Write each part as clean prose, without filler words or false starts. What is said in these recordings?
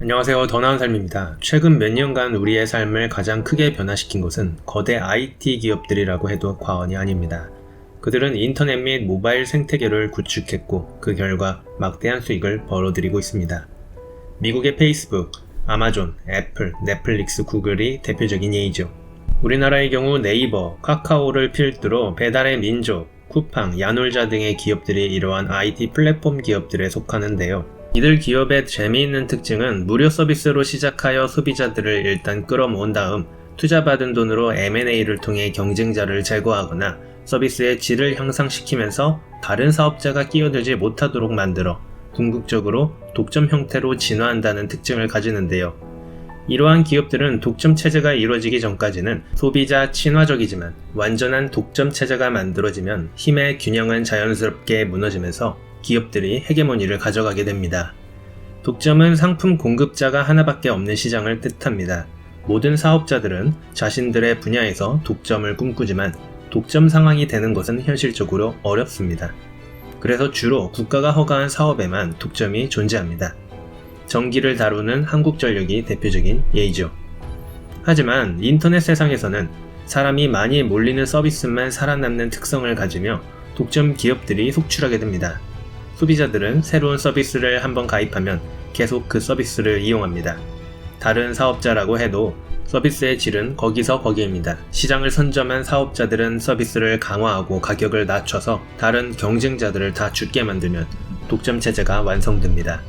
안녕하세요. 더 나은 삶입니다. 최근 몇 년간 우리의 삶을 가장 크게 변화시킨 것은 거대 IT 기업들이라고 해도 과언이 아닙니다. 그들은 인터넷 및 모바일 생태계를 구축했고 그 결과 막대한 수익을 벌어들이고 있습니다. 미국의 페이스북, 아마존, 애플, 넷플릭스, 구글이 대표적인 예이죠. 우리나라의 경우 네이버, 카카오를 필두로 배달의 민족, 쿠팡, 야놀자 등의 기업들이 이러한 IT 플랫폼 기업들에 속하는데요. 이들 기업의 재미있는 특징은 무료 서비스로 시작하여 소비자들을 일단 끌어모은 다음 투자받은 돈으로 M&A를 통해 경쟁자를 제거하거나 서비스의 질을 향상시키면서 다른 사업자가 끼어들지 못하도록 만들어 궁극적으로 독점 형태로 진화한다는 특징을 가지는데요. 이러한 기업들은 독점 체제가 이루어지기 전까지는 소비자 친화적이지만 완전한 독점 체제가 만들어지면 힘의 균형은 자연스럽게 무너지면서 기업들이 헤게모니를 가져가게 됩니다. 독점은 상품 공급자가 하나밖에 없는 시장을 뜻합니다. 모든 사업자들은 자신들의 분야에서 독점을 꿈꾸지만 독점 상황이 되는 것은 현실적으로 어렵습니다. 그래서 주로 국가가 허가한 사업에만 독점이 존재합니다. 전기를 다루는 한국전력이 대표적인 예이죠. 하지만 인터넷 세상에서는 사람이 많이 몰리는 서비스만 살아남는 특성을 가지며 독점 기업들이 속출하게 됩니다. 소비자들은 새로운 서비스를 한번 가입하면 계속 그 서비스를 이용합니다. 다른 사업자라고 해도 서비스의 질은 거기서 거기입니다. 시장을 선점한 사업자들은 서비스를 강화하고 가격을 낮춰서 다른 경쟁자들을 다 죽게 만들면 독점 체제가 완성됩니다.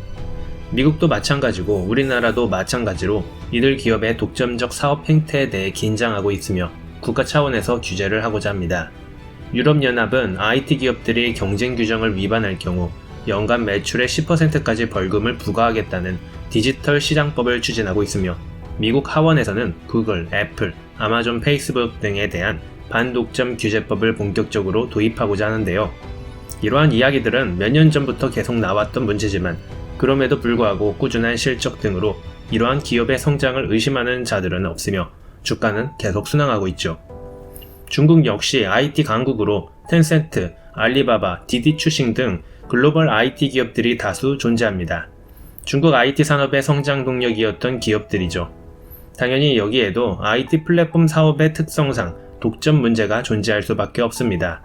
미국도 마찬가지고 우리나라도 마찬가지로 이들 기업의 독점적 사업 행태에 대해 긴장하고 있으며 국가 차원에서 규제를 하고자 합니다. 유럽연합은 IT 기업들이 경쟁 규정을 위반할 경우 연간 매출의 10%까지 벌금을 부과하겠다는 디지털 시장법을 추진하고 있으며 미국 하원에서는 구글, 애플, 아마존, 페이스북 등에 대한 반독점 규제법을 본격적으로 도입하고자 하는데요. 이러한 이야기들은 몇 년 전부터 계속 나왔던 문제지만 그럼에도 불구하고 꾸준한 실적 등으로 이러한 기업의 성장을 의심하는 자들은 없으며 주가는 계속 순항하고 있죠. 중국 역시 IT 강국으로 텐센트, 알리바바, 디디추싱 등 글로벌 IT 기업들이 다수 존재합니다. 중국 IT 산업의 성장 동력이었던 기업들이죠. 당연히 여기에도 IT 플랫폼 사업의 특성상 독점 문제가 존재할 수밖에 없습니다.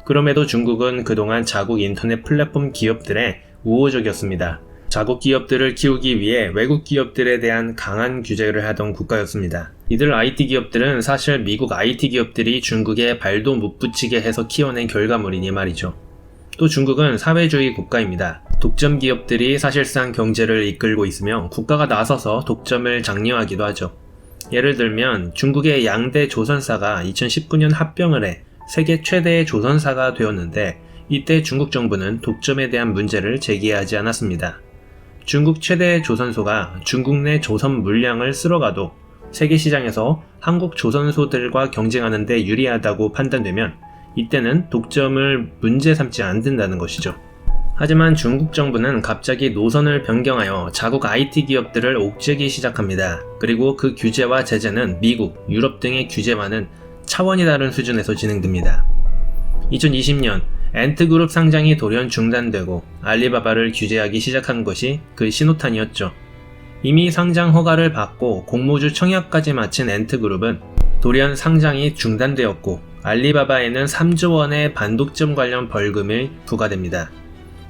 그럼에도 중국은 그동안 자국 인터넷 플랫폼 기업들에 우호적이었습니다. 자국 기업들을 키우기 위해 외국 기업들에 대한 강한 규제를 하던 국가였습니다. 이들 IT 기업들은 사실 미국 IT 기업들이 중국에 발도 못 붙이게 해서 키워낸 결과물이니 말이죠. 또 중국은 사회주의 국가입니다. 독점 기업들이 사실상 경제를 이끌고 있으며 국가가 나서서 독점을 장려하기도 하죠. 예를 들면 중국의 양대 조선사가 2019년 합병을 해 세계 최대의 조선사가 되었는데 이때 중국 정부는 독점에 대한 문제를 제기하지 않았습니다. 중국 최대의 조선소가 중국 내 조선 물량을 쓸어가도 세계 시장에서 한국 조선소들과 경쟁하는 데 유리하다고 판단되면 이때는 독점을 문제 삼지 않는다는 것이죠. 하지만 중국 정부는 갑자기 노선을 변경하여 자국 IT 기업들을 옥죄기 시작합니다. 그리고 그 규제와 제재는 미국, 유럽 등의 규제와는 차원이 다른 수준에서 진행됩니다. 2020년 엔트그룹 상장이 돌연 중단되고 알리바바를 규제하기 시작한 것이 그 신호탄이었죠. 이미 상장 허가를 받고 공모주 청약까지 마친 엔트그룹은 돌연 상장이 중단되었고 알리바바에는 3조 원의 반독점 관련 벌금이 부과됩니다.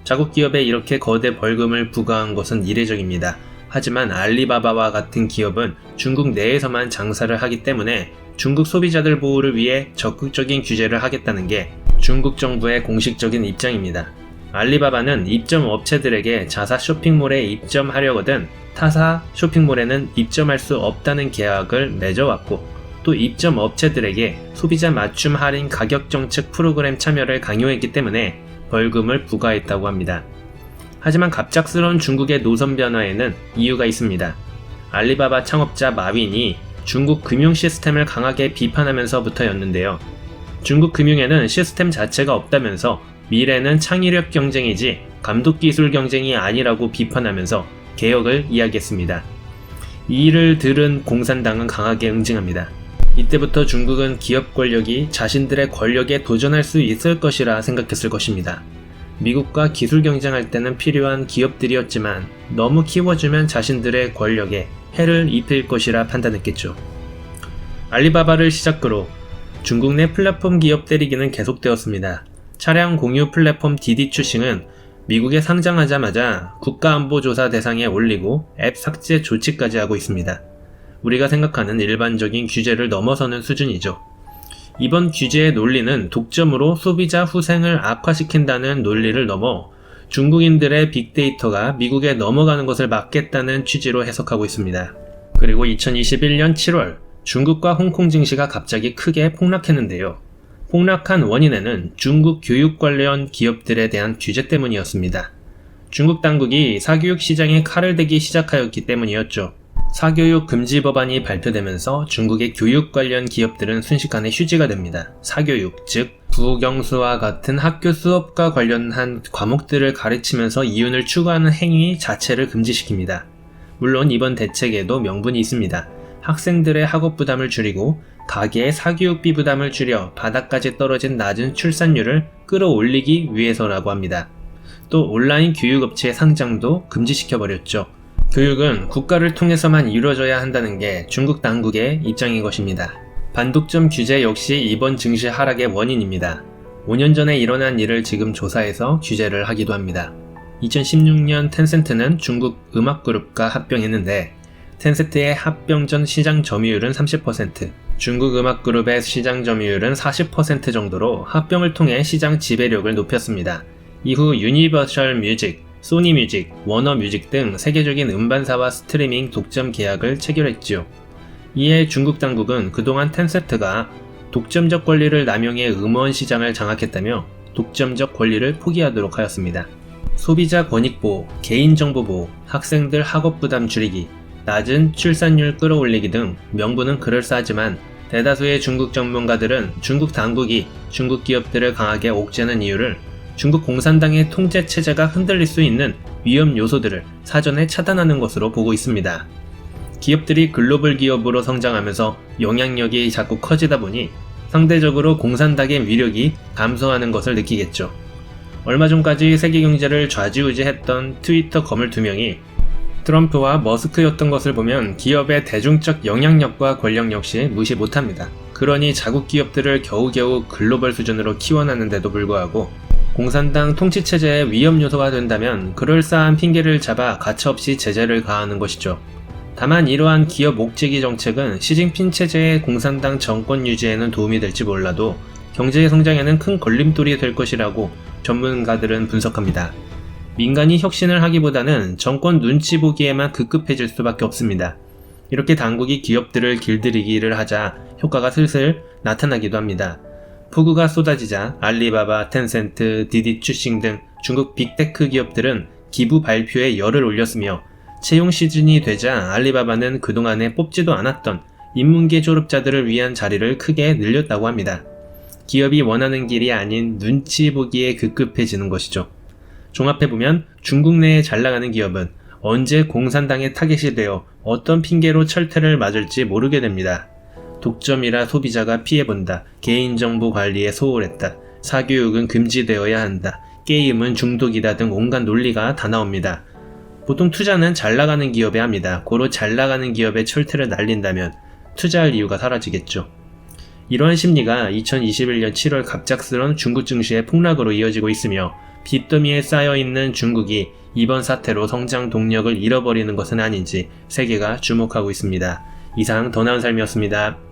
자국 기업에 이렇게 거대 벌금을 부과한 것은 이례적입니다. 하지만 알리바바와 같은 기업은 중국 내에서만 장사를 하기 때문에 중국 소비자들 보호를 위해 적극적인 규제를 하겠다는 게 중국 정부의 공식적인 입장입니다. 알리바바는 입점 업체들에게 자사 쇼핑몰에 입점하려거든 타사 쇼핑몰에는 입점할 수 없다는 계약을 맺어왔고 또 입점 업체들에게 소비자 맞춤 할인 가격 정책 프로그램 참여를 강요했기 때문에 벌금을 부과했다고 합니다. 하지만 갑작스러운 중국의 노선 변화에는 이유가 있습니다. 알리바바 창업자 마윈이 중국 금융 시스템을 강하게 비판하면서부터였는데요. 중국 금융에는 시스템 자체가 없다면서 미래는 창의력 경쟁이지 감독 기술 경쟁이 아니라고 비판하면서 개혁을 이야기했습니다. 이 일을 들은 공산당은 강하게 응징합니다. 이때부터 중국은 기업 권력이 자신들의 권력에 도전할 수 있을 것이라 생각했을 것입니다. 미국과 기술 경쟁할 때는 필요한 기업들이었지만 너무 키워주면 자신들의 권력에 해를 입힐 것이라 판단했겠죠. 알리바바를 시작으로 중국 내 플랫폼 기업 때리기는 계속되었습니다. 차량 공유 플랫폼 디디 추싱은 미국에 상장하자마자 국가안보조사 대상에 올리고 앱 삭제 조치까지 하고 있습니다. 우리가 생각하는 일반적인 규제를 넘어서는 수준이죠. 이번 규제의 논리는 독점으로 소비자 후생을 악화시킨다는 논리를 넘어 중국인들의 빅데이터가 미국에 넘어가는 것을 막겠다는 취지로 해석하고 있습니다. 그리고 2021년 7월 중국과 홍콩 증시가 갑자기 크게 폭락했는데요. 폭락한 원인에는 중국 교육 관련 기업들에 대한 규제 때문이었습니다. 중국 당국이 사교육 시장에 칼을 대기 시작하였기 때문이었죠. 사교육 금지 법안이 발표되면서 중국의 교육 관련 기업들은 순식간에 휴지가 됩니다. 사교육, 즉 부경수와 같은 학교 수업과 관련한 과목들을 가르치면서 이윤을 추구하는 행위 자체를 금지시킵니다. 물론 이번 대책에도 명분이 있습니다. 학생들의 학업 부담을 줄이고 가계의 사교육비 부담을 줄여 바닥까지 떨어진 낮은 출산율을 끌어올리기 위해서라고 합니다. 또 온라인 교육업체의 상장도 금지시켜버렸죠. 교육은 국가를 통해서만 이루어져야 한다는 게 중국 당국의 입장인 것입니다. 반독점 규제 역시 이번 증시 하락의 원인입니다. 5년 전에 일어난 일을 지금 조사해서 규제를 하기도 합니다. 2016년 텐센트는 중국 음악그룹과 합병했는데 텐센트의 합병 전 시장 점유율은 30%, 중국 음악그룹의 시장 점유율은 40% 정도로 합병을 통해 시장 지배력을 높였습니다. 이후 유니버셜 뮤직, 소니 뮤직, 워너 뮤직 등 세계적인 음반사와 스트리밍 독점 계약을 체결했지요. 이에 중국 당국은 그동안 텐센트가 독점적 권리를 남용해 음원 시장을 장악했다며 독점적 권리를 포기하도록 하였습니다. 소비자 권익보호, 개인정보보호, 학생들 학업 부담 줄이기, 낮은 출산율 끌어올리기 등 명분은 그럴싸하지만 대다수의 중국 전문가들은 중국 당국이 중국 기업들을 강하게 옥죄는 이유를 중국 공산당의 통제 체제가 흔들릴 수 있는 위험 요소들을 사전에 차단하는 것으로 보고 있습니다. 기업들이 글로벌 기업으로 성장하면서 영향력이 자꾸 커지다 보니 상대적으로 공산당의 위력이 감소하는 것을 느끼겠죠. 얼마 전까지 세계 경제를 좌지우지했던 트위터 거물 2명이 트럼프와 머스크였던 것을 보면 기업의 대중적 영향력과 권력 역시 무시 못합니다. 그러니 자국 기업들을 겨우겨우 글로벌 수준으로 키워나는데도 불구하고 공산당 통치체제의 위험 요소가 된다면 그럴싸한 핑계를 잡아 가차없이 제재를 가하는 것이죠. 다만 이러한 기업 옥죄기 정책은 시진핑 체제의 공산당 정권 유지에는 도움이 될지 몰라도 경제 성장에는 큰 걸림돌이 될 것이라고 전문가들은 분석합니다. 민간이 혁신을 하기보다는 정권 눈치 보기에만 급급해질 수밖에 없습니다. 이렇게 당국이 기업들을 길들이기를 하자 효과가 슬슬 나타나기도 합니다. 폭우가 쏟아지자 알리바바, 텐센트, 디디 추싱 등 중국 빅테크 기업들은 기부 발표에 열을 올렸으며 채용 시즌이 되자 알리바바는 그동안에 뽑지도 않았던 인문계 졸업자들을 위한 자리를 크게 늘렸다고 합니다. 기업이 원하는 길이 아닌 눈치 보기에 급급해지는 것이죠. 종합해보면 중국 내에 잘나가는 기업은 언제 공산당의 타겟이 되어 어떤 핑계로 철퇴를 맞을지 모르게 됩니다. 독점이라 소비자가 피해본다, 개인정보 관리에 소홀했다, 사교육은 금지되어야 한다, 게임은 중독이다 등 온갖 논리가 다 나옵니다. 보통 투자는 잘나가는 기업에 합니다. 고로 잘나가는 기업에 철퇴를 날린다면 투자할 이유가 사라지겠죠. 이러한 심리가 2021년 7월 갑작스런 중국 증시의 폭락으로 이어지고 있으며 빚더미에 쌓여있는 중국이 이번 사태로 성장 동력을 잃어버리는 것은 아닌지 세계가 주목하고 있습니다. 이상 더 나은 삶이었습니다.